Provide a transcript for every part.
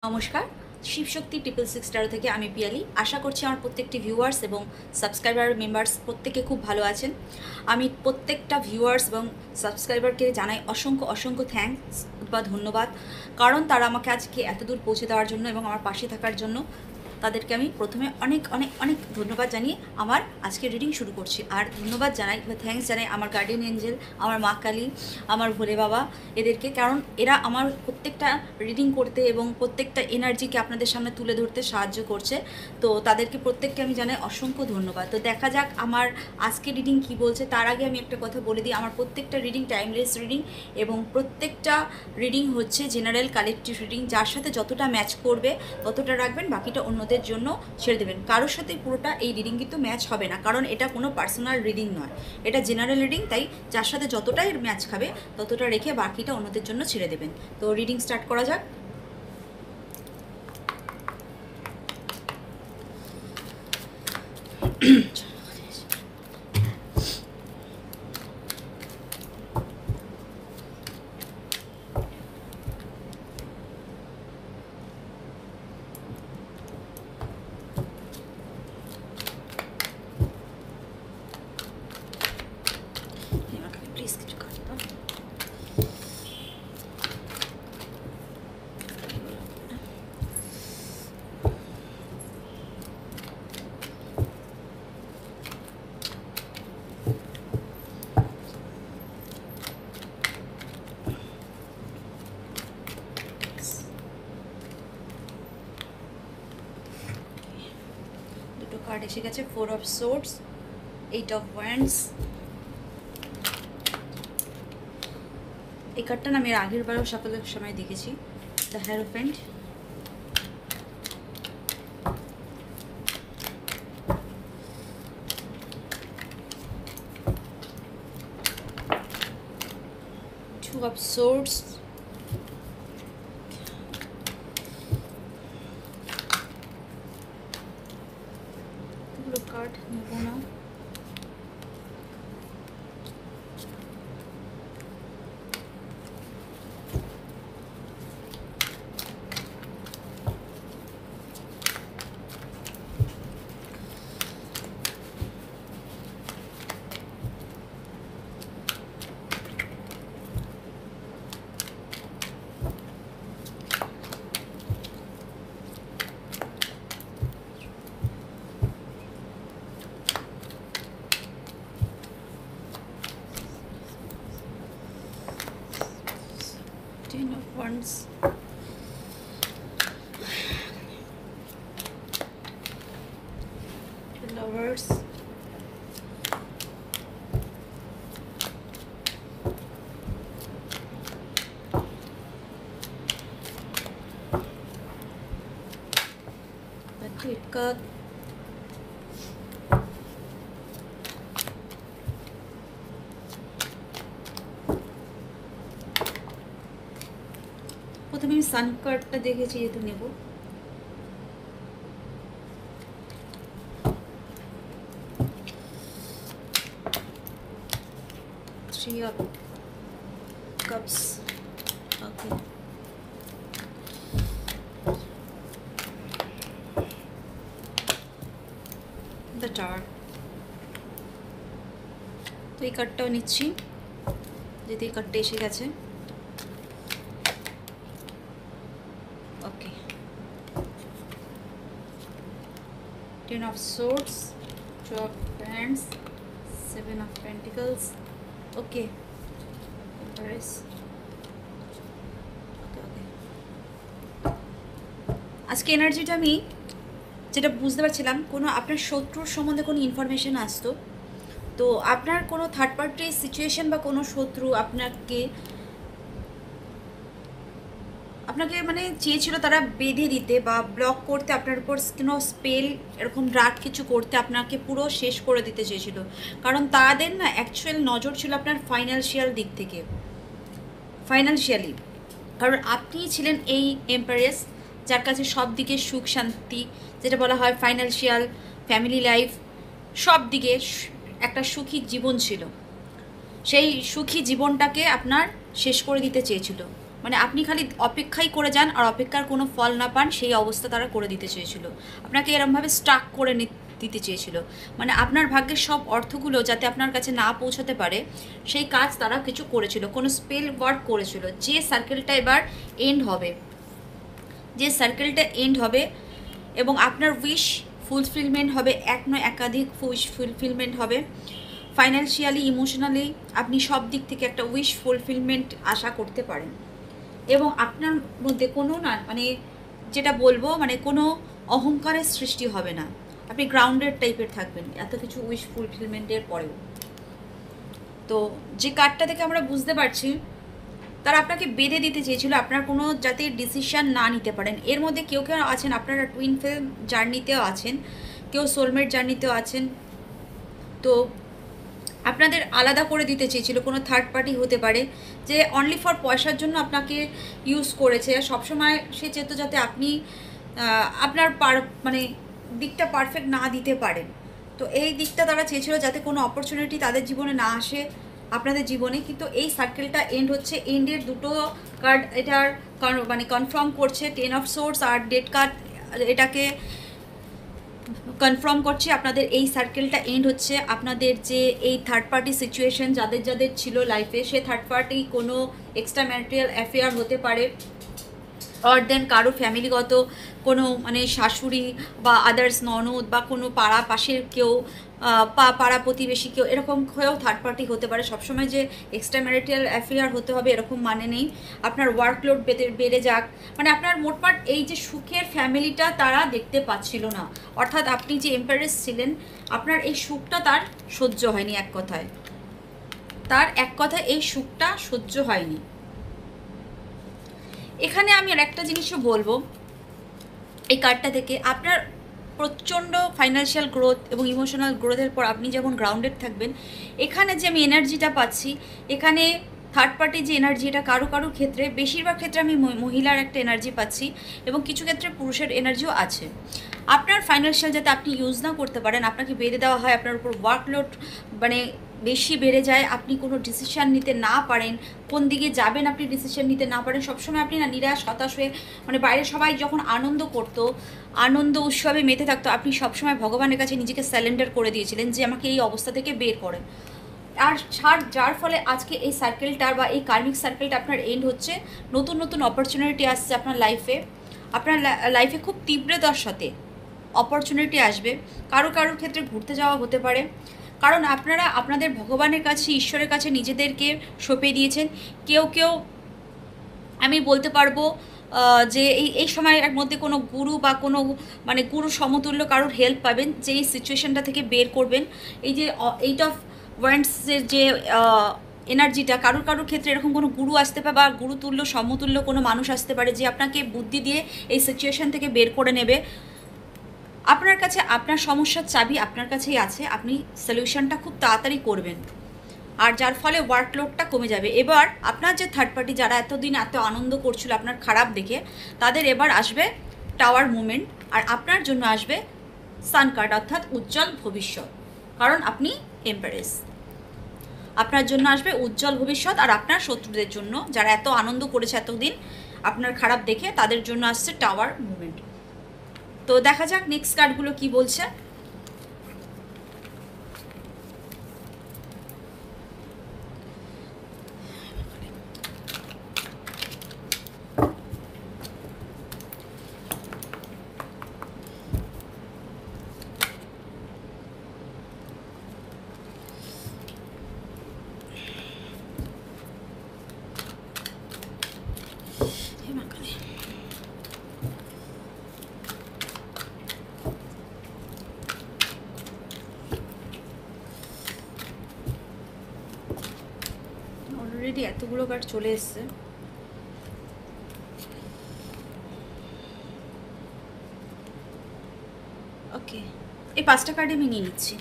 নমস্কার, শিবশক্তি 666 টারো থেকে আমি পিয়ালি। আশা করছি আমার প্রত্যেকটি ভিউয়ার্স এবং সাবস্ক্রাইবার মেম্বার্স প্রত্যেকে খুব ভালো আছেন। আমি প্রত্যেকটা ভিউয়ার্স এবং সাবস্ক্রাইবারকে জানাই অসংখ্য অসংখ্য থ্যাঙ্কস বা ধন্যবাদ, কারণ তারা আমাকে আজকে এত দূর পৌঁছে দেওয়ার জন্য এবং আমার পাশে থাকার জন্য তাদেরকে আমি প্রথমে অনেক অনেক অনেক ধন্যবাদ জানিয়ে আমার আজকে রিডিং শুরু করছি। আর ধন্যবাদ জানাই বা থ্যাঙ্কস জানাই আমার গার্ডিয়ান এঞ্জেল, আমার মা কালী, আমার ভোলে বাবা, এদেরকে, কারণ এরা আমার প্রত্যেকটা রিডিং করতে এবং প্রত্যেকটা এনার্জিকে আপনাদের সামনে তুলে ধরতে সাহায্য করছে। তো তাদেরকে প্রত্যেককে আমি জানাই অসংখ্য ধন্যবাদ। তো দেখা যাক আমার আজকে রিডিং কি বলছে। তার আগে আমি একটা কথা বলে দিই, আমার প্রত্যেকটা রিডিং টাইমলেস রিডিং এবং প্রত্যেকটা রিডিং হচ্ছে জেনারেল কালেকটিভ রিডিং। যার সাথে যতটা ম্যাচ করবে ততটা রাখবেন, বাকিটা অন্যদের জন্য ছেড়ে দেবেন। কারোর সাথে পুরোটা এই রিডিং কিন্তু ম্যাচ হবে না, কারণ এটা কোনো পার্সোনাল রিডিং নয়, এটা জেনারেল রিডিং। তাই যার সাথে যতটাই ম্যাচ খাবে ততটা রেখে বাকিটা অন্যদের জন্য ছেড়ে দেবেন। তো রিডিং স্টার্ট করা যাক। প্লিজ কিছু কাটতে দুটো কার্ড এসে গেছে, 4 অফ সোর্ডস, 8 অফ ওয়ান্ডস। এই কার্ডটা না আমি এর আগের বারেও সকালের সময় দেখেছি, দ্য হ্যারোফেন্ট। Two of Swords, দুটো কার্ড নেব না। Ten of Wands, the Lovers, the Great Card, প্রথমে আমি সান কার্ডটা দেখেছি, যেহেতু নেব। Three of Cups, okay. The Tower, তো এই কার্ডটাও নিচ্ছি যেহেতু এই কার্ডটা এসে গেছে। ওকে, 10 of Swords, 2 of Wands, 7 of Pentacles, okay, Empress, ওকে ওকে। আজকে এনার্জিটা আমি যেটা বুঝতে পারছিলাম, কোনো আপনার শত্রুর সম্বন্ধে কোনো ইনফরমেশন আসতো, তো আপনার কোনো থার্ড পার্টি সিচুয়েশন বা কোনো শত্রু আপনাকে মানে চেয়েছিল তারা বেঁধে দিতে বা ব্লক করতে, আপনার উপর কোনো স্পেল এরকম রাগ কিছু করতে, আপনাকে পুরো শেষ করে দিতে চেয়েছিল। কারণ তাদের না অ্যাকচুয়াল নজর ছিল আপনার ফাইন্যান্সিয়াল দিক থেকে, ফাইন্যান্সিয়ালি, কারণ আপনি ছিলেন এই এম্পারেস যার কাছে সব দিকে সুখ শান্তি, যেটা বলা হয় ফাইন্যান্সিয়াল, ফ্যামিলি লাইফ, সব দিকে একটা সুখী জীবন ছিল। সেই সুখী জীবনটাকে আপনার শেষ করে দিতে চেয়েছিল, মানে আপনি খালি অপেক্ষাই করে যান আর অপেক্ষার কোনো ফল না পান, সেই অবস্থা তারা করে দিতে চেয়েছিল। আপনাকে এরমভাবে স্টাক করে দিতে চেয়েছিল, মানে আপনার ভাগ্যের সব অর্থগুলো যাতে আপনার কাছে না পৌঁছাতে পারে সেই কাজ তারা কিছু করেছিল, কোনো স্পেল ওয়ার্ক করেছিল। যে সার্কেলটা এবার এন্ড হবে, যে সার্কেলটা এন্ড হবে এবং আপনার উইশ ফুলফিলমেন্ট হবে, এক নয় একাধিক উইশ ফুলফিলমেন্ট হবে। ফাইন্যান্সিয়ালি, ইমোশনালি আপনি সব দিক থেকে একটা উইশ ফুলফিলমেন্ট আশা করতে পারেন। এবং আপনার মধ্যে কোনো না মানে যেটা বলবো মানে কোনো অহংকারের সৃষ্টি হবে না, আপনি গ্রাউন্ডেড টাইপের থাকবেন এত কিছু উইশ ফুলফিলমেন্টের পরেও। তো যে কার্ডটা থেকে আমরা বুঝতে পারছি তারা আপনাকে বেঁধে দিতে চেয়েছিল আপনার কোনো যাতে ডিসিশান না নিতে পারেন। এর মধ্যে কেউ কেউ আছেন আপনারা টুইন ফ্লেম জার্নিতেও আছেন, কেউ সোলমেট জার্নিতেও আছেন। তো আপনাদের আলাদা করে দিতে চেয়েছিল, কোনো থার্ড পার্টি হতে পারে যে অনলি ফর পয়সার জন্য আপনাকে ইউজ করেছে। সবসময় সে চেত যাতে আপনি আপনার মানে দিকটা পারফেক্ট না দিতে পারেন। তো এই দিকটা তারা চেয়েছিল যাতে কোনো অপরচুনিটি তাদের জীবনে না আসে আপনাদের জীবনে। কিন্তু এই সার্কেলটা এন্ড হচ্ছে, এন্ডের দুটো কার্ড এটার মানে কনফার্ম করছে, 10 অফ সোর্স আর ডেড কার্ড এটাকে কনফার্ম করছে। আপনাদের এই সার্কেলটা এন্ড হচ্ছে, আপনাদের যে এই থার্ড পার্টি সিচুয়েশন যাদের যাদের ছিল লাইফে, সে থার্ড পার্টি কোনো এক্সট্রা ম্যারিটাল অ্যাফেয়ার হতে পারে, অর দেন কারো ফ্যামিলিগত কোনো মানে শাশুড়ি বা আদার্স ননদ বা কোনো পাড়া পাশের কেউ পাড়া প্রতিবেশী কেউ এরকম হয়েও থার্ড পার্টি হতে পারে। সবসময় যে এক্সট্রা ম্যারিটাল অ্যাফেয়ার হতে হবে এরকম মানে নেই। আপনার ওয়ার্কলোড বেড়ে যাক, মানে আপনার মোটমাট এই যে সুখের ফ্যামিলিটা তারা দেখতে পাচ্ছিল না। অর্থাৎ আপনি যে এম্পারেস ছিলেন আপনার এই সুখটা তার সহ্য হয়নি, এক কথায় তার এক কথায় এই সুখটা সহ্য হয়নি। এখানে আমি আর একটা জিনিসও বলবো এই কার্ডটা থেকে, আপনার প্রচণ্ড ফাইন্যান্সিয়াল গ্রোথ এবং ইমোশনাল গ্রোথের পর আপনি যখন গ্রাউন্ডেড থাকবেন, এখানে যে আমি এনার্জিটা পাচ্ছি, এখানে থার্ড পার্টি যে এনার্জি, এটা কারো কারো ক্ষেত্রে, বেশিরভাগ ক্ষেত্রে আমি মহিলার একটা এনার্জি পাচ্ছি এবং কিছু ক্ষেত্রে পুরুষের এনার্জিও আছে। আপনার ফাইন্যান্সিয়াল যাতে আপনি ইউজ না করতে পারেন, আপনাকে বেঁধে দেওয়া হয়, আপনার উপর ওয়ার্কলোড মানে বেশি বেড়ে যায়, আপনি কোনো ডিসিশান নিতে না পারেন, কোন দিকে যাবেন আপনি ডিসিশান নিতে না পারেন, সবসময় আপনি না নিরাশ হতাশ হয়ে, মানে বাইরে সবাই যখন আনন্দ করতো, আনন্দ উৎসবে মেতে থাকতো, আপনি সবসময় ভগবানের কাছে নিজেকে স্যালেন্ডার করে দিয়েছিলেন যে আমাকে এই অবস্থা থেকে বের করেন। আর যার ফলে আজকে এই সার্কেলটার বা এই কার্মিক সার্কেলটা আপনার এন্ড হচ্ছে, নতুন নতুন অপরচুনিটি আসছে আপনার লাইফে, আপনার লাইফে খুব তীব্রতার সাথে অপরচুনিটি আসবে। কারো কারোর ক্ষেত্রে ঘুরতে যাওয়া হতে পারে, কারণ আপনারা আপনাদের ভগবানের কাছে, ঈশ্বরের কাছে নিজেদেরকে সঁপে দিয়েছেন। কেউ কেউ আমি বলতে পারবো যে এই সময়ের মধ্যে কোনো গুরু বা কোনো মানে গুরু সমতুল্য কারোর হেল্প পাবেন, যে এই সিচুয়েশানটা থেকে বের করবেন। এই যে 8 অফ ওয়ান্ডসের যে এনার্জিটা, কারোর কারোর ক্ষেত্রে এরকম কোনো গুরু আসতে পারে বা গুরুতুল্য সমতুল্য কোনো মানুষ আসতে পারে যে আপনাকে বুদ্ধি দিয়ে এই সিচুয়েশান থেকে বের করে নেবে। আপনার কাছে আপনার সমস্যার চাবি আপনার কাছেই আছে, আপনি সলিউশনটা খুব তাড়াতাড়ি করবেন, আর যার ফলে ওয়ার্কলোডটা কমে যাবে। এবার আপনার যে থার্ড পার্টি যারা এতদিন এত আনন্দ করছিল আপনার খারাপ দেখে, তাদের এবার আসবে টাওয়ার মুভমেন্ট, আর আপনার জন্য আসবে সান কার্ড, অর্থাৎ উজ্জ্বল ভবিষ্যৎ। কারণ আপনি এম্পারেস, আপনার জন্য আসবে উজ্জ্বল ভবিষ্যৎ, আর আপনার শত্রুদের জন্য যারা এত আনন্দ করেছে এতদিন আপনার খারাপ দেখে, তাদের জন্য আসছে টাওয়ার মুভমেন্ট। তো দেখা যাক নেক্সট কার্ডগুলো কি বলছে। অলরেডি এতগুলো কার্ড চলে এসছে। ওকে, এই 5টা কার্ডে আমি নিয়ে নিচ্ছি।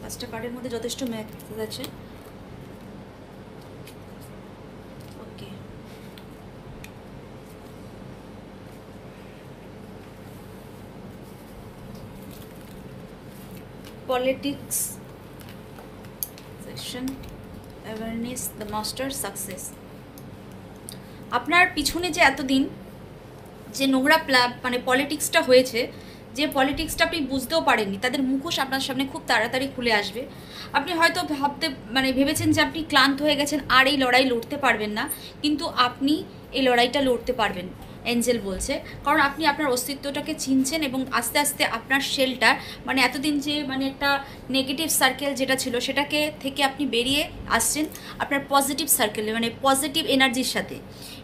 5টা কার্ডের মধ্যে যথেষ্ট মেসেজ আছে। Okay, politics section, awareness, the master, success. আপনার পিছনে যে এতদিন যে নোংরা মানে পলিটিক্সটা হয়েছে, যে পলিটিক্সটা আপনি বুঝতেও পারেননি, তাদের মুখোশ আপনার সামনে খুব তাড়াতাড়ি খুলে আসবে। আপনি হয়তো ভেবেছেন যে আপনি ক্লান্ত হয়ে গেছেন, আর এই লড়াই লড়তে পারবেন না, কিন্তু আপনি এই লড়াইটা লড়তে পারবেন, এঞ্জেল বলছে। কারণ আপনি আপনার অস্তিত্বটাকে চিনছেন এবং আস্তে আস্তে আপনার শেলটার মানে এতদিন যে মানে একটা নেগেটিভ সার্কেল যেটা ছিল সেটাকে থেকে আপনি বেরিয়ে আসছেন আপনার পজিটিভ সার্কেলে, মানে পজিটিভ এনার্জির সাথে।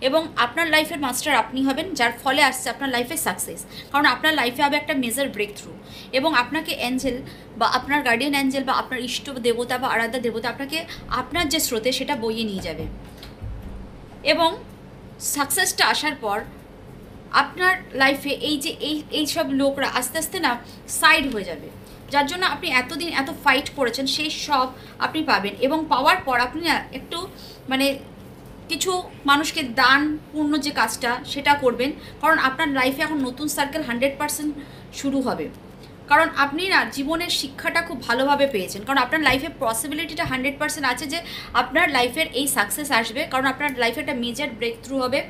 এবং আপনার লাইফের মাস্টার আপনি হবেন, যার ফলে আসছে আপনার লাইফে সাকসেস। কারণ আপনার লাইফে হবে একটা মেজর ব্রেক থ্রু, এবং আপনাকে এঞ্জেল বা আপনার গার্ডিয়ান অ্যাঞ্জেল বা আপনার ইষ্ট দেবতা বা আরাধ্যা দেবতা আপনাকে আপনার যে স্রোতে সেটা বইয়ে নিয়ে যাবে। এবং সাকসেসটা আসার পর আপনার লাইফে এই যে এই সব লোকরা আস্তে আস্তে না সাইড হয়ে যাবে, যার জন্য আপনি এতদিন এত ফাইট করেছেন সেই সব আপনি পাবেন। এবং পাওয়ার পর আপনি না একটু মানে কিছু মানুষকে দান পূর্ণ যে কাজটা সেটা করবেন, কারণ আপনার লাইফে এখন নতুন সার্কেল 100% শুরু হবে। কারণ আপনি না জীবনের শিক্ষাটা খুব ভালোভাবে পেয়েছেন, কারণ আপনার লাইফে পসিবিলিটিটা 100% আছে যে আপনার লাইফের এই সাকসেস আসবে, কারণ আপনার লাইফে একটা মেজর ব্রেক থ্রু হবে।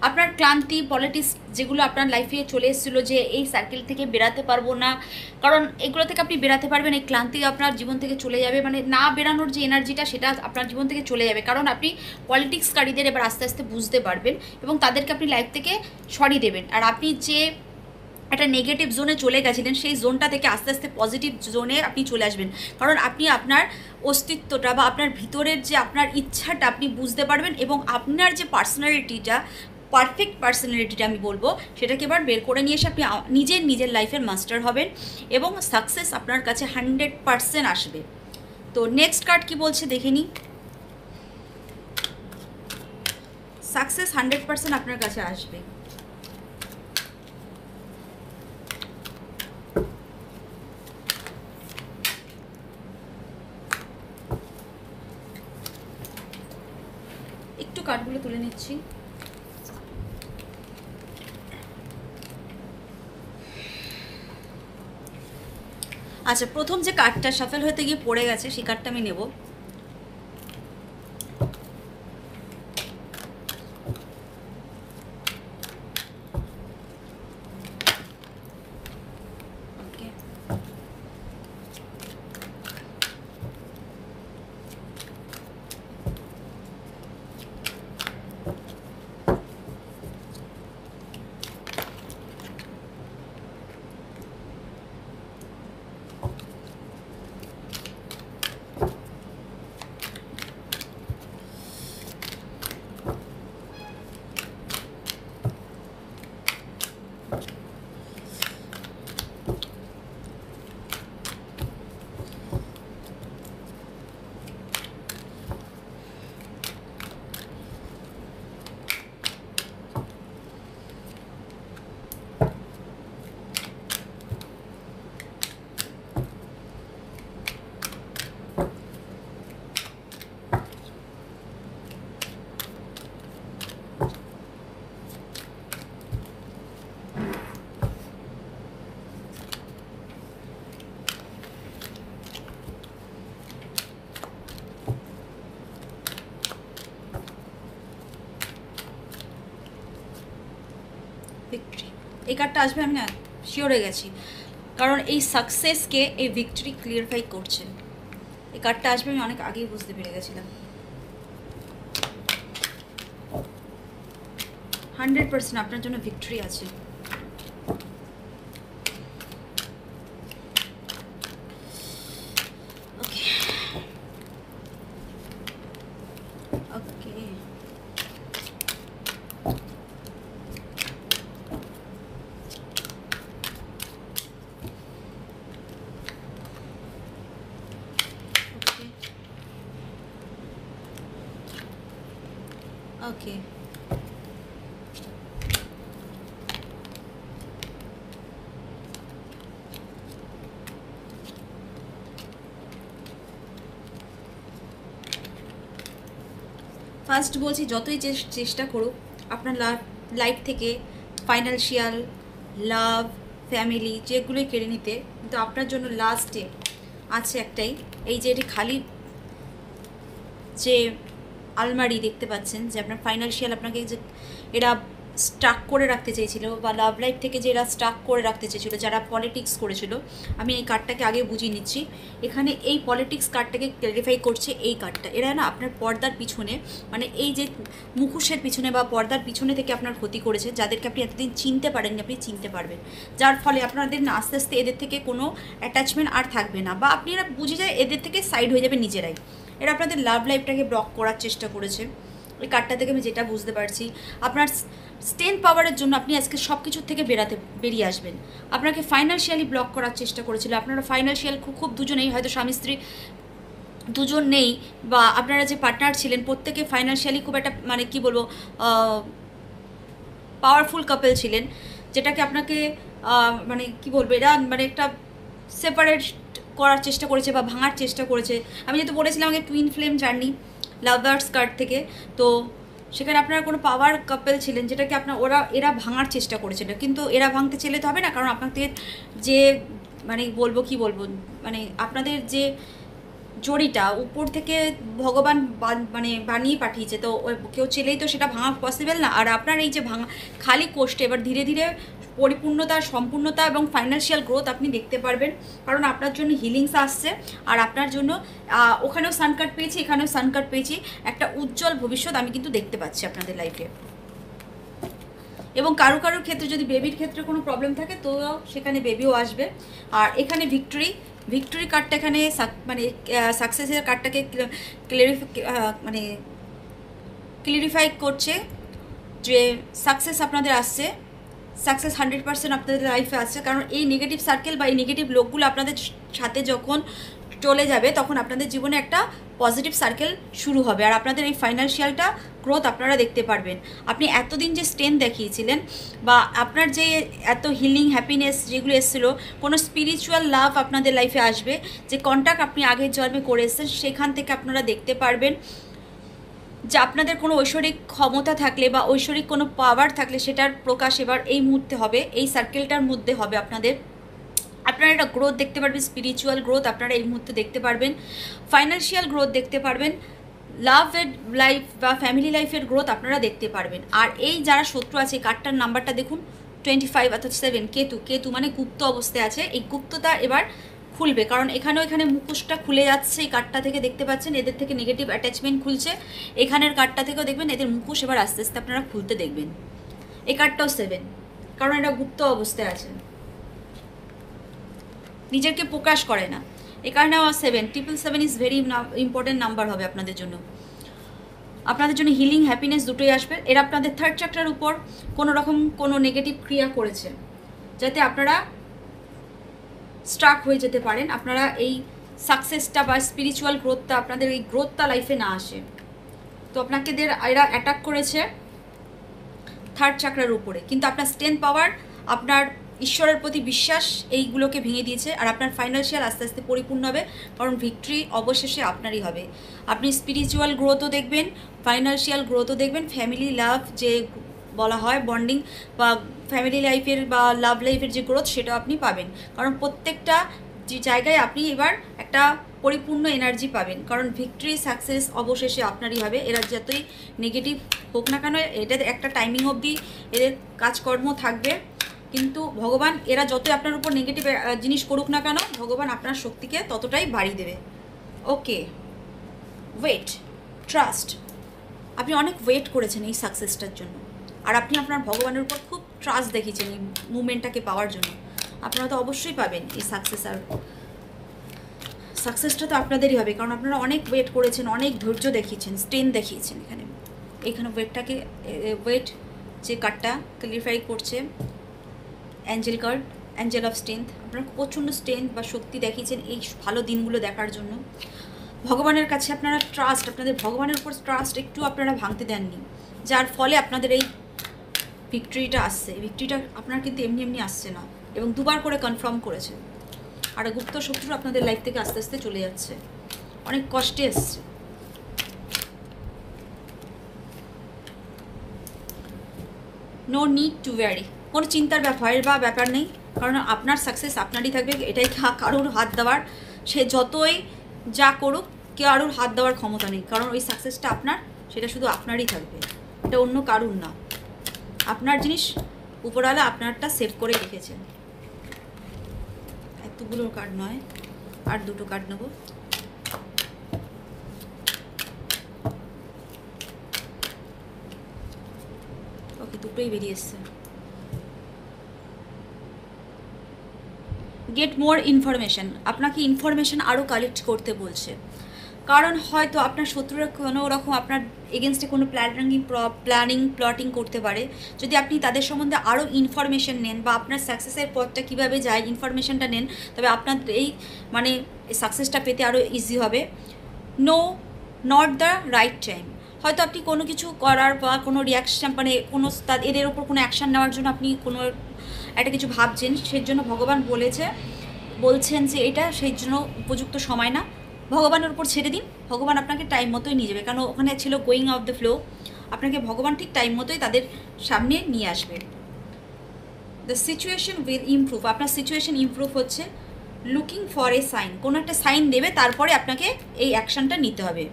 আপনার ক্লান্তি পলিটিক্স যেগুলো আপনার লাইফে চলে এসেছিলো যে এই সার্কেল থেকে বেরাতে পারবো না, কারণ এগুলো থেকে আপনি বেরাতে পারবেন, এই ক্লান্তি আপনার জীবন থেকে চলে যাবে, মানে না বেরানোর যে এনার্জিটা সেটা আপনার জীবন থেকে চলে যাবে। কারণ আপনি পলিটিক্সকারীদের এবার আস্তে আস্তে বুঝতে পারবেন এবং তাদেরকে আপনি লাইফ থেকে সরিয়ে দেবেন। আর আপনি যে একটা নেগেটিভ জোনে চলে গেছিলেন সেই জোনটা থেকে আস্তে আস্তে পজিটিভ জোনে আপনি চলে আসবেন, কারণ আপনি আপনার অস্তিত্বটা বা আপনার ভিতরের যে আপনার ইচ্ছাটা আপনি বুঝতে পারবেন এবং আপনার যে পার্সোনালিটিটা, পারফেক্ট পার্সোনালিটিটা আমি বলবো, সেটাকে এবার বের করে নিয়ে এসে আপনি নিজের লাইফের মাস্টার হবেন এবং সাকসেস আপনার কাছে 100% আসবে। তো নেক্সট কার্ড কি বলছে দেখে নিই। সাকসেস 100% আপনার কাছে আসবে। একটু কার্ডগুলো তুলে নিচ্ছি। আচ্ছা, প্রথম যে কার্ডটা শাফেল হতে গিয়ে পড়ে গেছে সেই কার্ডটা আমি নেব। ভিক্টরি, এই কার্ডটা আসবে আমি না শিওর হয়ে গেছি, কারণ এই সাকসেসকে এই ভিক্টরি ক্লিয়ারিফাই করছে। এই কার্ডটা আসবে আমি অনেক আগেই বুঝতে পেরে গেছিলাম। 100% আপনার জন্য ভিক্টরি আছে। ওকে, ফার্স্ট বলছি যতই চেষ্টা করুক আপনার লাইফ থেকে ফাইন্যান্সিয়াল, লাভ, ফ্যামিলি যেগুলোই কেড়ে নিতে, কিন্তু আপনার জন্য লাস্টে আছে একটাই, এই যে এটি খালি যে আলমারি দেখতে পাচ্ছেন, যে আপনার ফাইন্যান্সিয়াল আপনাকে যে এরা স্টাক করে রাখতে চেয়েছিল, বা লাভ লাইফ থেকে যে এরা স্টাক করে রাখতে চেয়েছিল, যারা পলিটিক্স করেছিল। আমি এই কার্ডটাকে আগে বুঝিয়ে নিচ্ছি। এখানে এই পলিটিক্স কার্ডটাকে ক্লারিফাই করছে এই কার্ডটা। এরা না আপনার পর্দার পিছনে, মানে এই যে মুখোশের পিছনে বা পর্দার পিছনে থেকে আপনার ক্ষতি করেছে, যাদেরকে আপনি এতদিন চিনতে পারেননি, আপনি চিনতে পারবেন, যার ফলে আপনাদের না আস্তে আস্তে এদের থেকে কোনো অ্যাটাচমেন্ট আর থাকবে না, বা আপনি এরা বুঝে যায় এদের থেকে সাইড হয়ে যাবে নিজেরাই। এরা আপনাদের লাভ লাইফটাকে ব্লক করার চেষ্টা করেছে। ওই কার্ডটা থেকে আমি যেটা বুঝতে পারছি, আপনার স্ট্রেংথ পাওয়ারের জন্য আপনি আজকে সব কিছুর থেকে বেরিয়ে আসবেন। আপনাকে ফাইন্যান্সিয়ালি ব্লক করার চেষ্টা করেছিল। আপনারা ফাইন্যান্সিয়াল খুব দুজনেই, হয়তো স্বামী স্ত্রী দুজন নেই, বা আপনারা যে পার্টনার ছিলেন প্রত্যেকে ফাইন্যান্সিয়ালি খুব একটা, মানে কি বলবো, পাওয়ারফুল কাপল ছিলেন, যেটাকে আপনাকে মানে কি বলবো, এরা মানে একটা সেপারেট করার চেষ্টা করেছে বা ভাঙার চেষ্টা করেছে। আমি যেহেতু বলেছিলাম আমাকে twin flame journey lovers card থেকে, তো সেখানে আপনারা কোনো পাওয়ার কাপল ছিলেন, যেটাকে এরা ভাঙার চেষ্টা করেছিল। কিন্তু এরা ভাঙতে চাইলে তো হবে না, কারণ আপনাদের যে মানে কি বলবো, মানে আপনাদের যে জড়িটা উপর থেকে ভগবান মানে বানিয়ে পাঠিয়েছে, তো কেউ চেলেই তো সেটা ভাঙা পসিবল না। আর আপনার এই যে ভাঙা খালি কোষ্টে এবার ধীরে ধীরে পরিপূর্ণতা, সম্পূর্ণতা এবং ফাইন্যান্সিয়াল গ্রোথ আপনি দেখতে পারবেন, কারণ আপনার জন্য হিলিংস আসছে। আর আপনার জন্য ওখানেও সান কার্ড পেয়েছি, এখানেও সান কার্ড পেয়েছি, একটা উজ্জ্বল ভবিষ্যৎ আমি কিন্তু দেখতে পাচ্ছি আপনাদের লাইফে। এবং কারোর ক্ষেত্রে যদি বেবির ক্ষেত্রে কোনো প্রবলেম থাকে, তো সেখানে বেবিও আসবে। আর এখানে ভিক্টরি কার্ডটা এখানে মানে সাকসেসের কার্ডটাকে ক্লিয়ারিফাই করছে যে সাকসেস আপনাদের আসছে, সাকসেস 100% আপনাদের লাইফে আসছে। কারণ এই নেগেটিভ সার্কেল বা এই নেগেটিভ লোকগুলো আপনাদের সাথে যখন চলে যাবে, তখন আপনাদের জীবনে একটা পজিটিভ সার্কেল শুরু হবে। আর আপনাদের এই ফাইন্যান্সিয়ালটা গ্রোথ আপনারা দেখতে পারবেন। আপনি এতদিন যে স্ট্রেংথ দেখিয়েছিলেন, বা আপনার যে এত হিলিং হ্যাপিনেস যেগুলো এসেছিলো, কোনো স্পিরিচুয়াল লাভ আপনাদের লাইফে আসবে, যে কন্ট্যাক্ট আপনি আগের জন্মে করে এসেছেন, সেখান থেকে আপনারা দেখতে পারবেন যে আপনাদের কোনো ঐশ্বরিক ক্ষমতা থাকলে বা ঐশ্বরিক কোনো পাওয়ার থাকলে, সেটার প্রকাশ এবার এই মুহূর্তে হবে, এই সার্কেলটার মধ্যে হবে। আপনারা একটা গ্রোথ দেখতে পারবেন, স্পিরিচুয়াল গ্রোথ আপনারা এই মুহূর্তে দেখতে পারবেন, ফাইন্যান্সিয়াল গ্রোথ দেখতে পারবেন, লাভের লাইফ বা ফ্যামিলি লাইফের গ্রোথ আপনারা দেখতে পারবেন। আর এই যারা শত্রু আছে, কার্ডটার নাম্বারটা দেখুন 25 অর্থাৎ 7, কেতু মানে গুপ্ত অবস্থায় আছে। এই গুপ্ততা এবার খুলবে, কারণ এখানে মুখোশটা খুলে যাচ্ছে, এই কার্ডটা থেকে দেখতে পাচ্ছেন এদের থেকে নেগেটিভ অ্যাটাচমেন্ট খুলছে। এখানের কার্ডটা থেকেও দেখবেন এদের মুখোশ এবার আস্তে আস্তে আপনারা খুলতে দেখবেন। এই কার্ডটাও 7, কারণ এটা গুপ্ত অবস্থায় আছে, নিজেকে প্রকাশ করে না। এই কারণে 7 ইজ ভেরি ইম্পর্টেন্ট নাম্বার হবে আপনাদের জন্য। আপনাদের জন্য হিলিং হ্যাপিনেস দুটোই আসবে। এরা আপনাদের থার্ড চ্যাপ্টার উপর কোনো নেগেটিভ ক্রিয়া করেছে, যাতে আপনারা স্ট্রাক হয়ে যেতে পারেন, আপনারা এই সাকসেসটা বা স্পিরিচুয়াল গ্রোথটা, আপনাদের এই গ্রোথটা লাইফে না আসে। তো আপনাকে এরা অ্যাটাক করেছে থার্ড চাকরার উপরে, কিন্তু আপনার স্ট্রেংথ পাওয়ার, আপনার ঈশ্বরের প্রতি বিশ্বাস, এইগুলোকে ভেঙে দিয়েছে। আর আপনার ফাইন্যান্সিয়াল আস্তে আস্তে পরিপূর্ণ হবে, কারণ ভিক্টরি অবশেষে আপনারই হবে। আপনি স্পিরিচুয়াল গ্রোথও দেখবেন, ফাইন্যান্সিয়াল গ্রোথও দেখবেন, ফ্যামিলি লাভ যে বলা হয় বন্ডিং, বা ফ্যামিলি লাইফের বা লাভ লাইফের যে গ্রোথ, সেটা আপনি পাবেন। কারণ প্রত্যেকটা যে জায়গায় আপনি এবার একটা পরিপূর্ণ এনার্জি পাবেন, কারণ ভিক্টরি সাকসেস অবশেষে আপনারই হবে। এরা যতই নেগেটিভ হোক না কেন, এটা একটা টাইমিং অবধি এদের কাজকর্ম থাকবে, কিন্তু ভগবান এরা যতই আপনার উপর নেগেটিভ জিনিস করুক না কেন, ভগবান আপনার শক্তিকে ততটাই বাড়িয়ে দেবে। ওকে, ওয়েট, ট্রাস্ট। আপনি অনেক ওয়েট করেছেন এই সাকসেসটার জন্য, আর আপনি আপনার ভগবানের উপর খুব ট্রাস্ট দেখিয়েছেন এই মুভমেন্টটাকে পাওয়ার জন্য। আপনারা তো অবশ্যই পাবেন এই সাকসেস, আর সাকসেসটা তো আপনাদেরই হবে, কারণ আপনারা অনেক ওয়েট করেছেন, অনেক ধৈর্য দেখিয়েছেন, স্ট্রেন দেখিয়েছেন। এখানে ওয়েট যে কার্ডটা ক্লিয়ারিফাই করছে, Angel card, Angel of strength. আপনারা প্রচণ্ড স্ট্রেংথ বা শক্তি দেখিয়েছেন এই ভালো দিনগুলো দেখার জন্য। ভগবানের কাছে আপনারা ট্রাস্ট, আপনাদের ভগবানের উপর ট্রাস্ট একটু আপনারা ভাঙতে দেননি, যার ফলে আপনাদের এই ভিক্টরিটা আসছে। এই ভিক্টরিটা আপনার কিন্তু এমনি আসছে না, এবং দুবার করে কনফার্ম করেছে। আর গুপ্ত শত্রু আপনাদের লাইফ থেকে আস্তে আস্তে চলে যাচ্ছে, অনেক কষ্টে এসছে। নো নিড টু ওয়ারি, কোনো চিন্তার ব্যাপার নেই, কারণ আপনার সাকসেস আপনারই থাকবে। এটাই কারোর হাত দেওয়ার, সে যতই যা করুক, কারোর হাত দেওয়ার ক্ষমতা নেই, কারণ ওই সাকসেসটা আপনার সেটা শুধু আপনারই থাকবে, এটা অন্য কারুর না। আপনার জিনিস উপরওয়ালা আপনারটা সেভ করে রেখেছেন। এতগুলো কার্ড নয়, আর দুটো কার্ড নেব। ওকে, দুটোই বেরিয়ে এসছে। গেট মোর ইনফরমেশান, আপনাকে ইনফরমেশান আরও কালেক্ট করতে বলছে। কারণ হয়তো আপনার শত্রুরা কোনো রকম আপনার এগেনস্টে কোনো প্ল্যানিং করতে পারে। যদি আপনি তাদের সম্বন্ধে আরও ইনফরমেশান নেন বা আপনার সাকসেসের পথটা কীভাবে যায় ইনফরমেশানটা নেন, তবে আপনার এই মানে সাকসেসটা পেতে আরও ইজি হবে। No, not the right time, হয়তো আপনি কোনো কিছু করার বা কোনো রিয়াকশান মানে কোনো এদের ওপর কোনো অ্যাকশান নেওয়ার জন্য আপনি কোনো একটা কিছু ভাবছেন, সেই জন্য ভগবান বলছেন যে এটা সেই জন্য উপযুক্ত সময় না। ভগবানের উপর ছেড়ে দিন, ভগবান আপনাকে টাইম মতোই নিয়ে যাবে। কারণ ওখানে ছিল গোয়িং অফ দ্য ফ্লো, আপনাকে ভগবান ঠিক টাইম মতোই তাদের সামনে নিয়ে আসবে। দ্য সিচুয়েশন উইল ইমপ্রুভ, আপনার সিচুয়েশন ইমপ্রুভ হচ্ছে। লুকিং ফর এ সাইন, কোনো একটা সাইন দেবে, তারপরে আপনাকে এই অ্যাকশানটা নিতে হবে।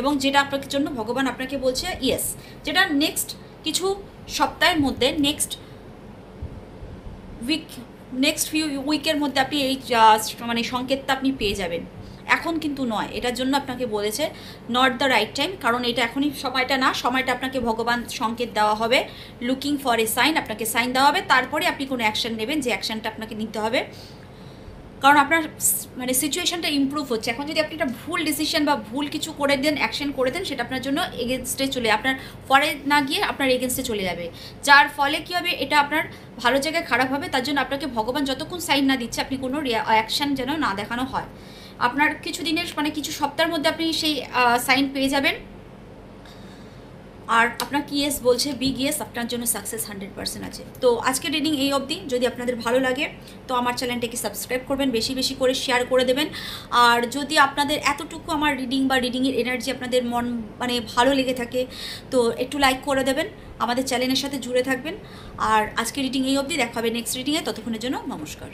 এবং যেটা আপনার জন্য ভগবান আপনাকে বলছে ইয়েস, যেটা নেক্সট কিছু সপ্তাহের মধ্যে, নেক্সট ফিউ উইকের মধ্যে আপনি এই মানে সংকেতটা আপনি পেয়ে যাবেন। এখন কিন্তু নয়, এটার জন্য আপনাকে বলেছে নট দ্য রাইট টাইম, কারণ এটা এখনই সময়টা না। সময়টা আপনাকে ভগবান সংকেত দেওয়া হবে, লুকিং ফর এ সাইন, আপনাকে সাইন দেওয়া হবে, তারপরে আপনি কোনো অ্যাকশান নেবেন, যে অ্যাকশানটা আপনাকে নিতে হবে। কারণ আপনার মানে সিচুয়েশানটা ইমপ্রুভ হচ্ছে। এখন যদি আপনি একটা ভুল ডিসিশন বা ভুল কিছু করে দেন, অ্যাকশন করে দেন, সেটা আপনার জন্য এগেনস্টে আপনার ফরে না গিয়ে আপনার এগেনস্টে চলে যাবে, যার ফলে কী হবে, এটা আপনার ভালো জায়গায় খারাপ হবে। তার জন্য আপনাকে ভগবান যতক্ষণ সাইন না দিচ্ছে, আপনি কোনো অ্যাকশান যেন না দেখানো হয়। আপনার কিছু দিনের মানে কিছু সপ্তাহের মধ্যে আপনি সেই সাইন পেয়ে যাবেন। আর আপনার কি ইয়েস বলছে, বিগ ইয়েস, আপনার জন্য সাকসেস 100% আছে। তো আজকের রিডিং এই অবধি। যদি আপনাদের ভালো লাগে তো আমার চ্যানেলটাকে সাবস্ক্রাইব করবেন, বেশি বেশি করে শেয়ার করে দেবেন। আর যদি আপনাদের এতটুকু আমার রিডিং বা রিডিংয়ের এনার্জি আপনাদের মন মানে ভালো লেগে থাকে, তো একটু লাইক করে দেবেন, আমাদের চ্যানেলের সাথে জুড়ে থাকবেন। আর আজকের রিডিং এই অবধি, দেখা হবে নেক্সট রিডিংয়ে। ততক্ষণের জন্য নমস্কার।